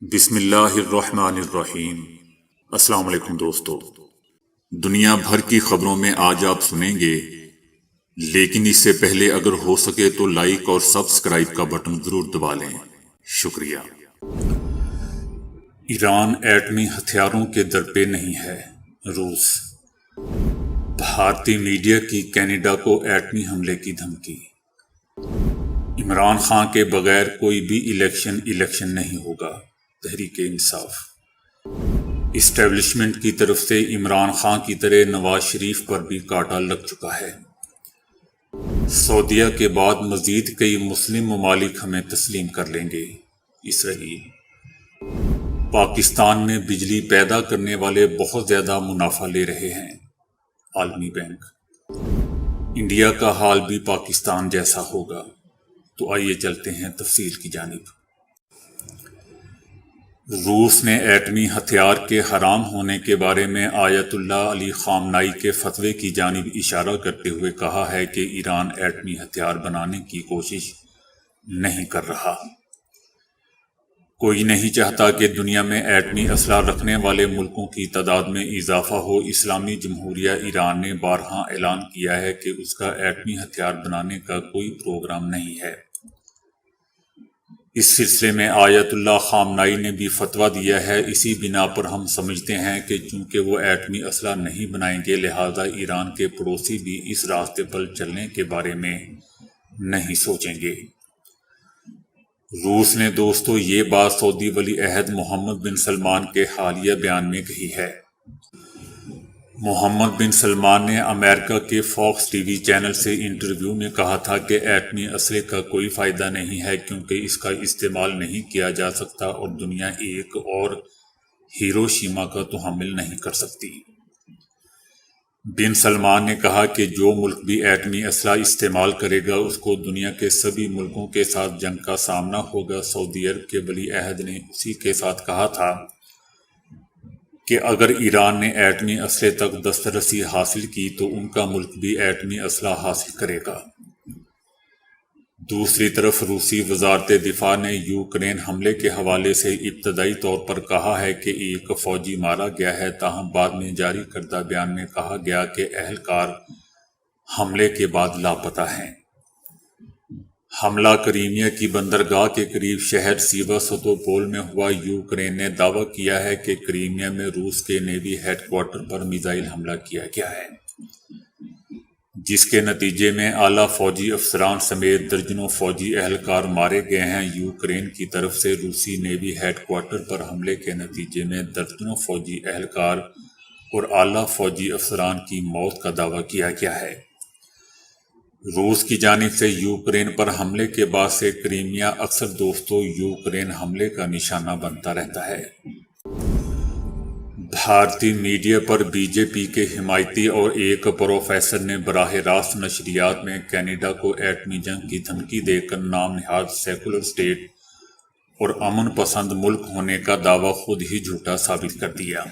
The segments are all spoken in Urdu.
بسم اللہ الرحمن الرحیم۔ السلام علیکم دوستو، دنیا بھر کی خبروں میں آج آپ سنیں گے، لیکن اس سے پہلے اگر ہو سکے تو لائک اور سبسکرائب کا بٹن ضرور دبا لیں۔ شکریہ۔ ایران ایٹمی ہتھیاروں کے در پہ نہیں ہے، روس۔ بھارتی میڈیا کی کینیڈا کو ایٹمی حملے کی دھمکی۔ عمران خان کے بغیر کوئی بھی الیکشن نہیں ہوگا، تحریک انصاف۔ اسٹیبلشمنٹ کی طرف سے عمران خان کی طرح نواز شریف پر بھی کانٹا لگ چکا ہے۔ سعودیہ کے بعد مزید کئی مسلم ممالک ہمیں تسلیم کر لیں گے، اسرائیل۔ پاکستان میں بجلی پیدا کرنے والے بہت زیادہ منافع لے رہے ہیں، عالمی بینک۔ انڈیا کا حال بھی پاکستان جیسا ہوگا، تو آئیے چلتے ہیں تفصیل کی جانب۔ روس نے ایٹمی ہتھیار کے حرام ہونے کے بارے میں آیت اللہ علی خامنائی کے فتوے کی جانب اشارہ کرتے ہوئے کہا ہے کہ ایران ایٹمی ہتھیار بنانے کی کوشش نہیں کر رہا۔ کوئی نہیں چاہتا کہ دنیا میں ایٹمی اسلحہ رکھنے والے ملکوں کی تعداد میں اضافہ ہو۔ اسلامی جمہوریہ ایران نے بارہا اعلان کیا ہے کہ اس کا ایٹمی ہتھیار بنانے کا کوئی پروگرام نہیں ہے۔ اس سلسلے میں آیت اللہ خامنائی نے بھی فتویٰ دیا ہے۔ اسی بنا پر ہم سمجھتے ہیں کہ چونکہ وہ ایٹمی اسلحہ نہیں بنائیں گے، لہذا ایران کے پڑوسی بھی اس راستے پر چلنے کے بارے میں نہیں سوچیں گے۔ روس نے دوستو یہ بات سعودی ولی عہد محمد بن سلمان کے حالیہ بیان میں کہی ہے۔ محمد بن سلمان نے امریکہ کے فاکس ٹی وی چینل سے انٹرویو میں کہا تھا کہ ایٹمی اسلحے کا کوئی فائدہ نہیں ہے، کیونکہ اس کا استعمال نہیں کیا جا سکتا اور دنیا ایک اور ہیروشیما کا تحمل نہیں کر سکتی۔ بن سلمان نے کہا کہ جو ملک بھی ایٹمی اسلحہ استعمال کرے گا اس کو دنیا کے سبھی ملکوں کے ساتھ جنگ کا سامنا ہوگا۔ سعودی عرب کے ولی عہد نے اسی کے ساتھ کہا تھا کہ اگر ایران نے ایٹمی اسلحے تک دسترسی حاصل کی تو ان کا ملک بھی ایٹمی اسلحہ حاصل کرے گا۔ دوسری طرف روسی وزارت دفاع نے یوکرین حملے کے حوالے سے ابتدائی طور پر کہا ہے کہ ایک فوجی مارا گیا ہے، تاہم بعد میں جاری کردہ بیان میں کہا گیا کہ اہلکار حملے کے بعد لاپتہ ہیں۔ حملہ کریمیا کی بندرگاہ کے قریب شہر سیواستوپول میں ہوا۔ یوکرین نے دعویٰ کیا ہے کہ کریمیا میں روس کے نیوی ہیڈ کوارٹر پر میزائل حملہ کیا گیا ہے، جس کے نتیجے میں اعلیٰ فوجی افسران سمیت درجنوں فوجی اہلکار مارے گئے ہیں۔ یوکرین کی طرف سے روسی نیوی ہیڈ کوارٹر پر حملے کے نتیجے میں درجنوں فوجی اہلکار اور اعلیٰ فوجی افسران کی موت کا دعویٰ کیا گیا ہے۔ روس کی جانب سے یوکرین پر حملے کے بعد سے کریمیا اکثر دوستوں یوکرین حملے کا نشانہ بنتا رہتا ہے۔ بھارتی میڈیا پر بی جے پی کے حمایتی اور ایک پروفیسر نے براہ راست نشریات میں کینیڈا کو ایٹمی جنگ کی دھمکی دے کر نام نہاد سیکولر اسٹیٹ اور امن پسند ملک ہونے کا دعویٰ خود ہی جھوٹا ثابت کر دیا۔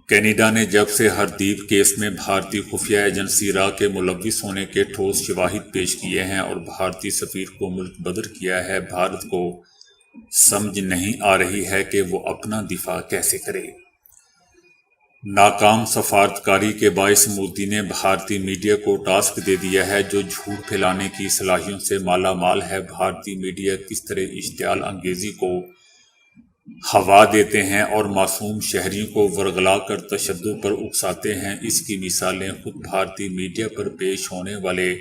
کینیڈا نے جب سے ہردیپ کیس میں بھارتی خفیہ ایجنسی را کے ملوث ہونے کے ٹھوس شواہد پیش کیے ہیں اور بھارتی سفیر کو ملک بدر کیا ہے، بھارت کو سمجھ نہیں آ رہی ہے کہ وہ اپنا دفاع کیسے کرے۔ ناکام سفارتکاری کے باعث مودی نے بھارتی میڈیا کو ٹاسک دے دیا ہے، جو جھوٹ پھیلانے کی صلاحیتوں سے مالا مال ہے۔ بھارتی میڈیا کس طرح اشتعال انگیزی کو ہوا دیتے ہیں اور معصوم شہریوں کو ورغلا کر تشدد پر اکساتے ہیں، اس کی مثالیں خود بھارتی میڈیا پر پیش ہونے والے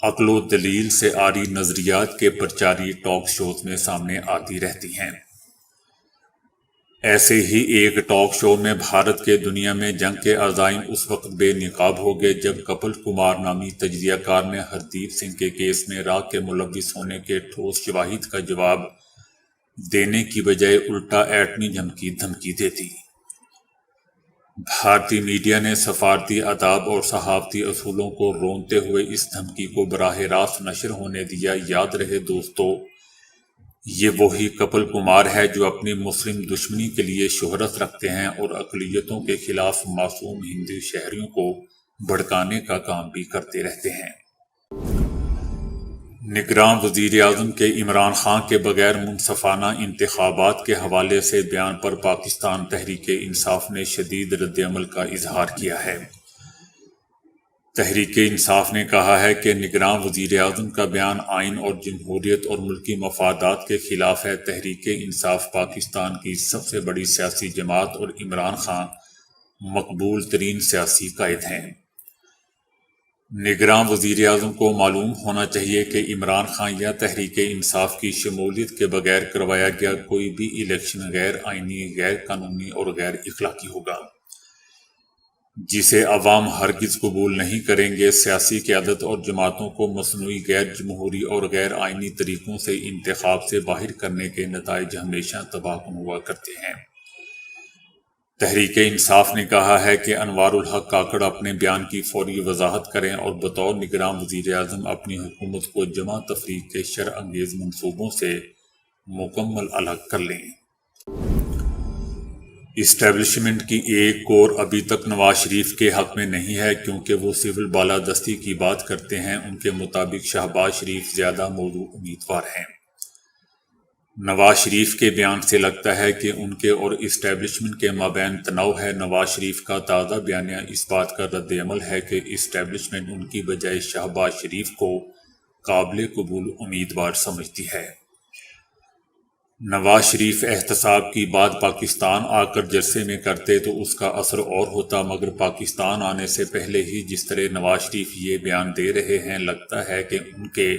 عقل و دلیل سے عاری نظریات کے پرچاری ٹاک شوز میں سامنے آتی رہتی ہیں۔ ایسے ہی ایک ٹاک شو میں بھارت کے دنیا میں جنگ کے عزائم اس وقت بے نقاب ہو گئے جب کپل کمار نامی تجزیہ کار نے ہردیپ سنگھ کے کیس میں را کے ملوث ہونے کے ٹھوس شواہد کا جواب دینے کی بجائے الٹا ایٹمی جنگ کی دھمکی دے دی۔ بھارتی میڈیا نے سفارتی آداب اور صحافتی اصولوں کو رونتے ہوئے اس دھمکی کو براہ راست نشر ہونے دیا۔ یاد رہے دوستو، یہ وہی کپل کمار ہے جو اپنی مسلم دشمنی کے لیے شہرت رکھتے ہیں اور اقلیتوں کے خلاف معصوم ہندو شہریوں کو بھڑکانے کا کام بھی کرتے رہتے ہیں۔ نگراں وزیر اعظم کے عمران خان کے بغیر منصفانہ انتخابات کے حوالے سے بیان پر پاکستان تحریک انصاف نے شدید رد عمل کا اظہار کیا ہے۔ تحریک انصاف نے کہا ہے کہ نگراں وزیر اعظم کا بیان آئین اور جمہوریت اور ملکی مفادات کے خلاف ہے۔ تحریک انصاف پاکستان کی سب سے بڑی سیاسی جماعت اور عمران خان مقبول ترین سیاسی قائد ہیں۔ نگراں وزیر اعظم کو معلوم ہونا چاہیے کہ عمران خان یا تحریک انصاف کی شمولیت کے بغیر کروایا گیا کوئی بھی الیکشن غیر آئینی، غیر قانونی اور غیر اخلاقی ہوگا، جسے عوام ہرگز قبول نہیں کریں گے۔ سیاسی قیادت اور جماعتوں کو مصنوعی غیر جمہوری اور غیر آئینی طریقوں سے انتخاب سے باہر کرنے کے نتائج ہمیشہ تباہ کن ہوا کرتے ہیں۔ تحریک انصاف نے کہا ہے کہ انوار الحق کاکڑ اپنے بیان کی فوری وضاحت کریں اور بطور نگراں وزیر اعظم اپنی حکومت کو جمع تفریق کے شر انگیز منصوبوں سے مکمل الگ کر لیں۔ اسٹیبلشمنٹ کی ایک کور ابھی تک نواز شریف کے حق میں نہیں ہے کیونکہ وہ سول بالادستی کی بات کرتے ہیں۔ ان کے مطابق شہباز شریف زیادہ موزوں امیدوار ہیں۔ نواز شریف کے بیان سے لگتا ہے کہ ان کے اور اسٹیبلشمنٹ کے مابین تناؤ ہے۔ نواز شریف کا تازہ بیانیہ اس بات کا رد عمل ہے کہ اسٹیبلشمنٹ ان کی بجائے شہباز شریف کو قابل قبول امیدوار سمجھتی ہے۔ نواز شریف احتساب کی بات پاکستان آ کر جلسے میں کرتے تو اس کا اثر اور ہوتا، مگر پاکستان آنے سے پہلے ہی جس طرح نواز شریف یہ بیان دے رہے ہیں، لگتا ہے کہ ان کے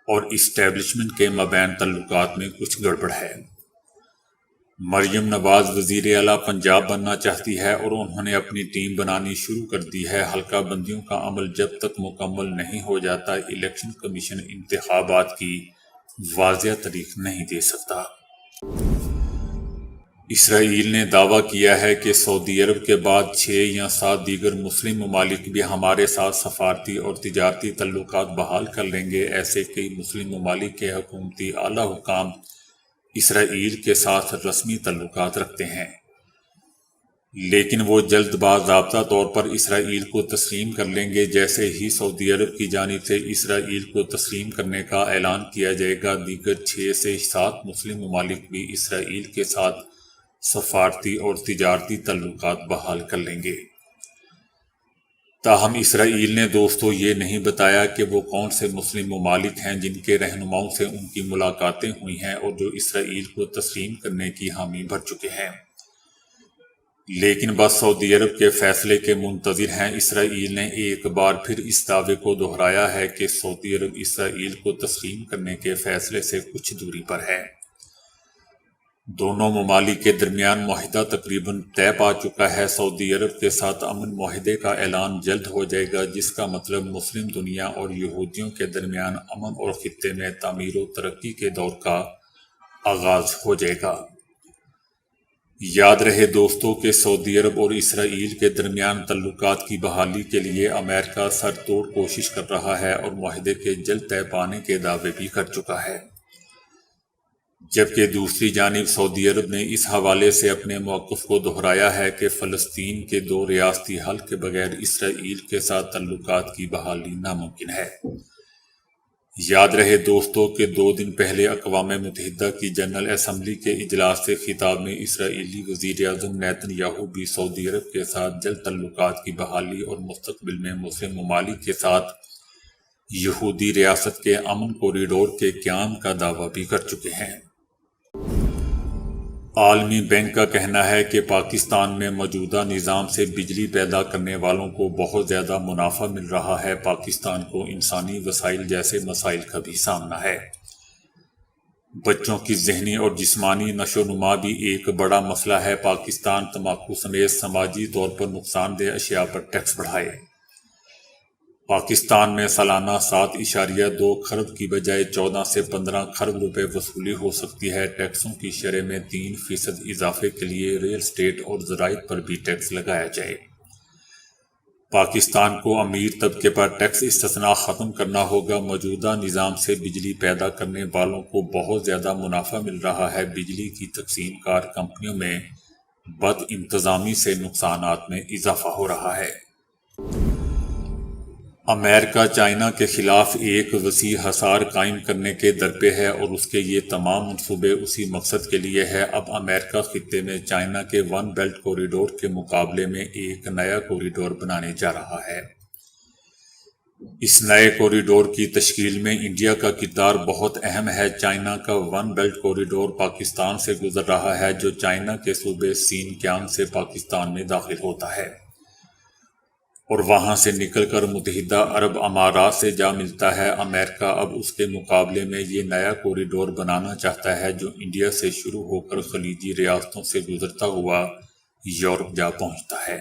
اور اسٹیبلشمنٹ کے مابین تعلقات میں کچھ گڑبڑ ہے۔ مریم نواز وزیر اعلیٰ پنجاب بننا چاہتی ہے اور انہوں نے اپنی ٹیم بنانی شروع کر دی ہے۔ حلقہ بندیوں کا عمل جب تک مکمل نہیں ہو جاتا، الیکشن کمیشن انتخابات کی واضح تاریخ نہیں دے سکتا۔ اسرائیل نے دعویٰ کیا ہے کہ سعودی عرب کے بعد 6 یا 7 دیگر مسلم ممالک بھی ہمارے ساتھ سفارتی اور تجارتی تعلقات بحال کر لیں گے۔ ایسے کئی مسلم ممالک کے حکومتی اعلیٰ حکام اسرائیل کے ساتھ رسمی تعلقات رکھتے ہیں، لیکن وہ جلد باضابطہ طور پر اسرائیل کو تسلیم کر لیں گے۔ جیسے ہی سعودی عرب کی جانب سے اسرائیل کو تسلیم کرنے کا اعلان کیا جائے گا، دیگر 6 سے 7 مسلم ممالک بھی اسرائیل کے ساتھ سفارتی اور تجارتی تعلقات بحال کر لیں گے۔ تاہم اسرائیل نے دوستو یہ نہیں بتایا کہ وہ کون سے مسلم ممالک ہیں جن کے رہنماؤں سے ان کی ملاقاتیں ہوئی ہیں اور جو اسرائیل کو تسلیم کرنے کی حامی بھر چکے ہیں، لیکن بس سعودی عرب کے فیصلے کے منتظر ہیں۔ اسرائیل نے ایک بار پھر اس دعوے کو دہرایا ہے کہ سعودی عرب اسرائیل کو تسلیم کرنے کے فیصلے سے کچھ دوری پر ہے۔ دونوں ممالک کے درمیان معاہدہ تقریباً طے پا چکا ہے۔ سعودی عرب کے ساتھ امن معاہدے کا اعلان جلد ہو جائے گا، جس کا مطلب مسلم دنیا اور یہودیوں کے درمیان امن اور خطے میں تعمیر و ترقی کے دور کا آغاز ہو جائے گا۔ یاد رہے دوستو کہ سعودی عرب اور اسرائیل کے درمیان تعلقات کی بحالی کے لیے امریکہ سر توڑ کوشش کر رہا ہے اور معاہدے کے جلد طے پانے کے دعوے بھی کر چکا ہے، جبکہ دوسری جانب سعودی عرب نے اس حوالے سے اپنے موقف کو دہرایا ہے کہ فلسطین کے 2 ریاستی حل کے بغیر اسرائیل کے ساتھ تعلقات کی بحالی ناممکن ہے۔ یاد رہے دوستو کہ 2 دن پہلے اقوام متحدہ کی جنرل اسمبلی کے اجلاس سے خطاب میں اسرائیلی وزیر اعظم نیتن یاہو بھی سعودی عرب کے ساتھ جلد تعلقات کی بحالی اور مستقبل میں مسلم ممالک کے ساتھ یہودی ریاست کے امن کوریڈور کے قیام کا دعویٰ بھی کر چکے ہیں۔ عالمی بینک کا کہنا ہے کہ پاکستان میں موجودہ نظام سے بجلی پیدا کرنے والوں کو بہت زیادہ منافع مل رہا ہے۔ پاکستان کو انسانی وسائل جیسے مسائل کا بھی سامنا ہے۔ بچوں کی ذہنی اور جسمانی نشو و نما بھی ایک بڑا مسئلہ ہے۔ پاکستان تمباکو سمیت سماجی طور پر نقصان دہ اشیاء پر ٹیکس بڑھائے۔ پاکستان میں سالانہ 7.2 کھرب کی بجائے 14 سے 15 کھرب روپے وصولی ہو سکتی ہے۔ ٹیکسوں کی شرح میں 3% اضافے کے لیے ریل اسٹیٹ اور زراعت پر بھی ٹیکس لگایا جائے۔ پاکستان کو امیر طبقے پر ٹیکس استثناء ختم کرنا ہوگا۔ موجودہ نظام سے بجلی پیدا کرنے والوں کو بہت زیادہ منافع مل رہا ہے۔ بجلی کی تقسیم کار کمپنیوں میں بد انتظامی سے نقصانات میں اضافہ ہو رہا ہے۔ امریکہ چائنا کے خلاف ایک وسیع حصار قائم کرنے کے درپے ہے اور اس کے یہ تمام منصوبے اسی مقصد کے لیے ہے۔ اب امریکہ خطے میں چائنا کے ون بیلٹ کوریڈور کے مقابلے میں ایک نیا کوریڈور بنانے جا رہا ہے۔ اس نئے کوریڈور کی تشکیل میں انڈیا کا کردار بہت اہم ہے۔ چائنا کا ون بیلٹ کوریڈور پاکستان سے گزر رہا ہے، جو چائنا کے صوبے سینکیانگ سے پاکستان میں داخل ہوتا ہے اور وہاں سے نکل کر متحدہ عرب امارات سے جا ملتا ہے۔ امریکہ اب اس کے مقابلے میں یہ نیا کوریڈور بنانا چاہتا ہے، جو انڈیا سے شروع ہو کر خلیجی ریاستوں سے گزرتا ہوا یورپ جا پہنچتا ہے۔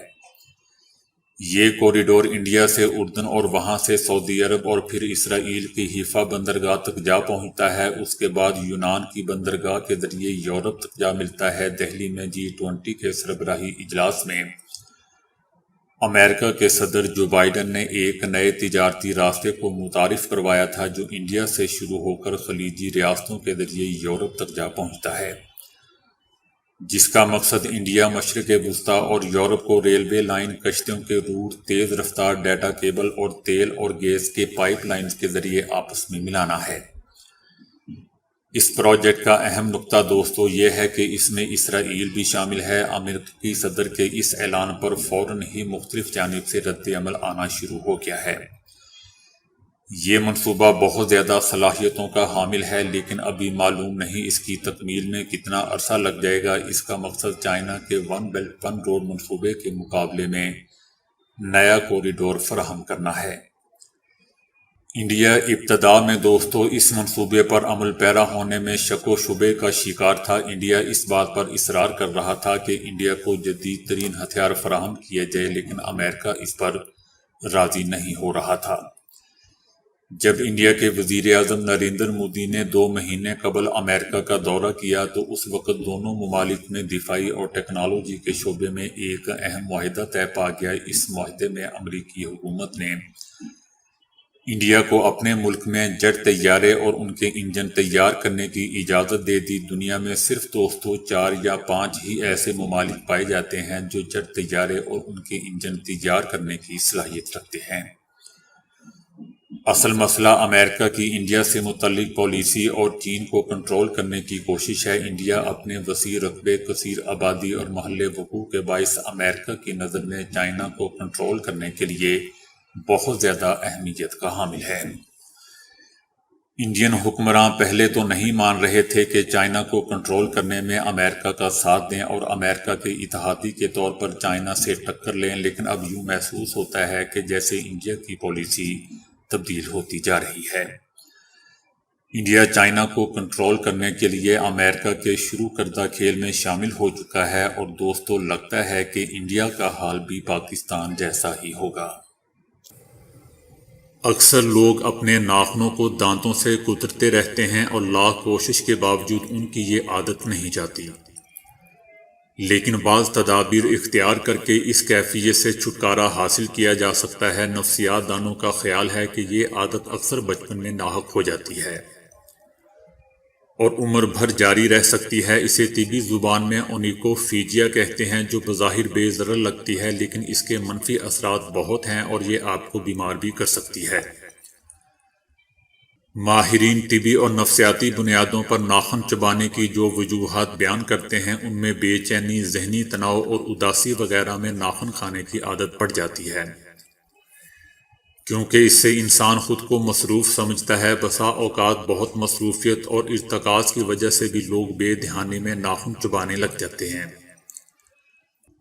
یہ کوریڈور انڈیا سے اردن اور وہاں سے سعودی عرب اور پھر اسرائیل کی حیفا بندرگاہ تک جا پہنچتا ہے۔ اس کے بعد یونان کی بندرگاہ کے ذریعے یورپ تک جا ملتا ہے۔ دہلی میں G20 کے سربراہی اجلاس میں امریکہ کے صدر جو بائیڈن نے ایک نئے تجارتی راستے کو متعارف کروایا تھا، جو انڈیا سے شروع ہو کر خلیجی ریاستوں کے ذریعے یورپ تک جا پہنچتا ہے، جس کا مقصد انڈیا، مشرق وسطیٰ اور یورپ کو ریلوے لائن، کشتیوں کے روٹ، تیز رفتار ڈیٹا کیبل اور تیل اور گیس کے پائپ لائنز کے ذریعے آپس میں ملانا ہے۔ اس پروجیکٹ کا اہم نقطہ دوستو یہ ہے کہ اس میں اسرائیل بھی شامل ہے۔ امریکی صدر کے اس اعلان پر فوراً ہی مختلف جانب سے رد عمل آنا شروع ہو گیا ہے۔ یہ منصوبہ بہت زیادہ صلاحیتوں کا حامل ہے، لیکن ابھی معلوم نہیں اس کی تکمیل میں کتنا عرصہ لگ جائے گا۔ اس کا مقصد چائنا کے ون بیلٹ ون روڈ منصوبے کے مقابلے میں نیا کوریڈور فراہم کرنا ہے۔ انڈیا ابتدا میں دوستو اس منصوبے پر عمل پیرا ہونے میں شک و شبے کا شکار تھا۔ انڈیا اس بات پر اصرار کر رہا تھا کہ انڈیا کو جدید ترین ہتھیار فراہم کیے جائے، لیکن امریکہ اس پر راضی نہیں ہو رہا تھا۔ جب انڈیا کے وزیر اعظم نریندر مودی نے 2 مہینے قبل امریکہ کا دورہ کیا تو اس وقت دونوں ممالک میں دفاعی اور ٹیکنالوجی کے شعبے میں ایک اہم معاہدہ طے پا گیا۔ اس معاہدے میں امریکی حکومت نے انڈیا کو اپنے ملک میں جیٹ طیارے اور ان کے انجن تیار کرنے کی اجازت دے دی۔ دنیا میں صرف دوستو 4 یا 5 ہی ایسے ممالک پائے جاتے ہیں جو جیٹ طیارے اور ان کے انجن تیار کرنے کی صلاحیت رکھتے ہیں۔ اصل مسئلہ امریکہ کی انڈیا سے متعلق پالیسی اور چین کو کنٹرول کرنے کی کوشش ہے۔ انڈیا اپنے وسیع رقبے، کثیر آبادی اور محل وقوع کے باعث امریکہ کی نظر میں چائنا کو کنٹرول کرنے کے لیے بہت زیادہ اہمیت کا حامل ہے۔ انڈین حکمراں پہلے تو نہیں مان رہے تھے کہ چائنا کو کنٹرول کرنے میں امریکہ کا ساتھ دیں اور امریکہ کے اتحادی کے طور پر چائنا سے ٹکر لیں، لیکن اب یوں محسوس ہوتا ہے کہ جیسے انڈیا کی پالیسی تبدیل ہوتی جا رہی ہے۔ انڈیا چائنا کو کنٹرول کرنے کے لیے امریکہ کے شروع کردہ کھیل میں شامل ہو چکا ہے، اور دوستو لگتا ہے کہ انڈیا کا حال بھی پاکستان جیسا ہی ہوگا۔ اکثر لوگ اپنے ناخنوں کو دانتوں سے کترتے رہتے ہیں اور لاکھ کوشش کے باوجود ان کی یہ عادت نہیں جاتی، لیکن بعض تدابیر اختیار کر کے اس کیفیت سے چھٹکارا حاصل کیا جا سکتا ہے۔ نفسیات دانوں کا خیال ہے کہ یہ عادت اکثر بچپن میں ناحق ہو جاتی ہے اور عمر بھر جاری رہ سکتی ہے۔ اسے طبی زبان میں اونیکوفیجیا کہتے ہیں، جو بظاہر بے ضرر لگتی ہے، لیکن اس کے منفی اثرات بہت ہیں اور یہ آپ کو بیمار بھی کر سکتی ہے۔ ماہرین طبی اور نفسیاتی بنیادوں پر ناخن چبانے کی جو وجوہات بیان کرتے ہیں، ان میں بے چینی، ذہنی تناؤ اور اداسی وغیرہ میں ناخن کھانے کی عادت پڑ جاتی ہے، کیونکہ اس سے انسان خود کو مصروف سمجھتا ہے۔ بسا اوقات بہت مصروفیت اور ارتکاز کی وجہ سے بھی لوگ بے دھیانی میں ناخن چبانے لگ جاتے ہیں۔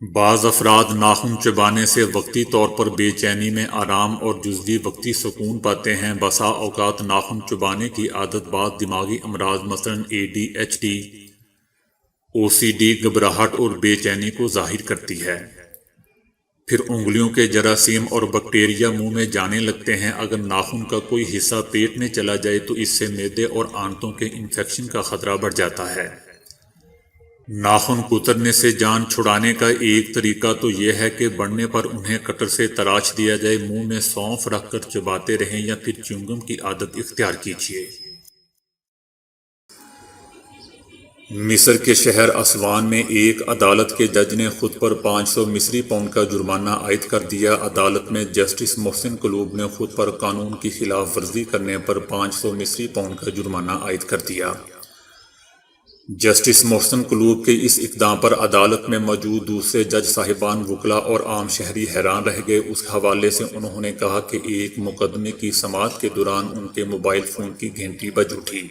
بعض افراد ناخن چبانے سے وقتی طور پر بے چینی میں آرام اور جزوی وقتی سکون پاتے ہیں۔ بسا اوقات ناخن چبانے کی عادت بعض دماغی امراض مثلاً ADHD، OCD، گھبراہٹ اور بے چینی کو ظاہر کرتی ہے۔ پھر انگلیوں کے جراثیم اور بیکٹیریا منہ میں جانے لگتے ہیں۔ اگر ناخن کا کوئی حصہ پیٹ میں چلا جائے تو اس سے معدے اور آنتوں کے انفیکشن کا خطرہ بڑھ جاتا ہے۔ ناخن کترنے سے جان چھڑانے کا ایک طریقہ تو یہ ہے کہ بڑھنے پر انہیں کٹر سے تراش دیا جائے۔ منہ میں سونف رکھ کر چباتے رہیں یا پھر چیونگم کی عادت اختیار کیجیے۔ مصر کے شہر اسوان میں ایک عدالت کے جج نے خود پر 500 مصری پاؤنڈ کا جرمانہ عائد کر دیا۔ عدالت میں جسٹس محسن قلوب نے خود پر قانون کی خلاف ورزی کرنے پر 500 مصری پاؤنڈ کا جرمانہ عائد کر دیا۔ جسٹس محسن قلوب کے اس اقدام پر عدالت میں موجود دوسرے جج صاحبان، وکلاء اور عام شہری حیران رہ گئے۔ اس حوالے سے انہوں نے کہا کہ ایک مقدمے کی سماعت کے دوران ان کے موبائل فون کی گھنٹی بج اٹھی،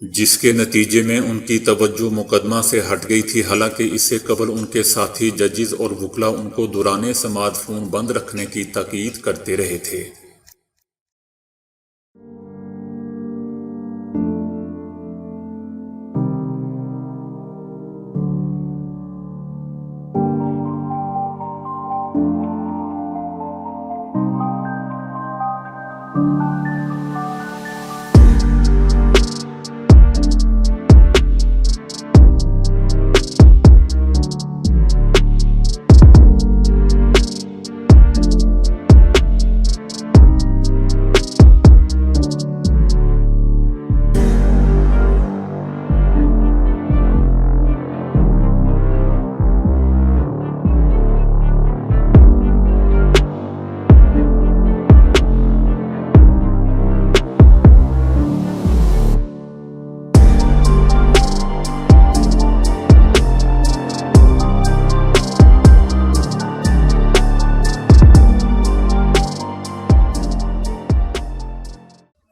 جس کے نتیجے میں ان کی توجہ مقدمہ سے ہٹ گئی تھی۔ حالانکہ اس سے قبل ان کے ساتھی ججز اور وکلاء ان کو دوران سماعت فون بند رکھنے کی تاکید کرتے رہے تھے۔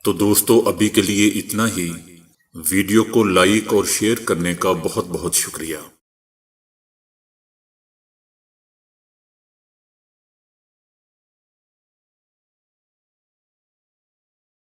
تو دوستو ابھی کے لیے اتنا ہی۔ ویڈیو کو لائک اور شیئر کرنے کا بہت بہت شکریہ۔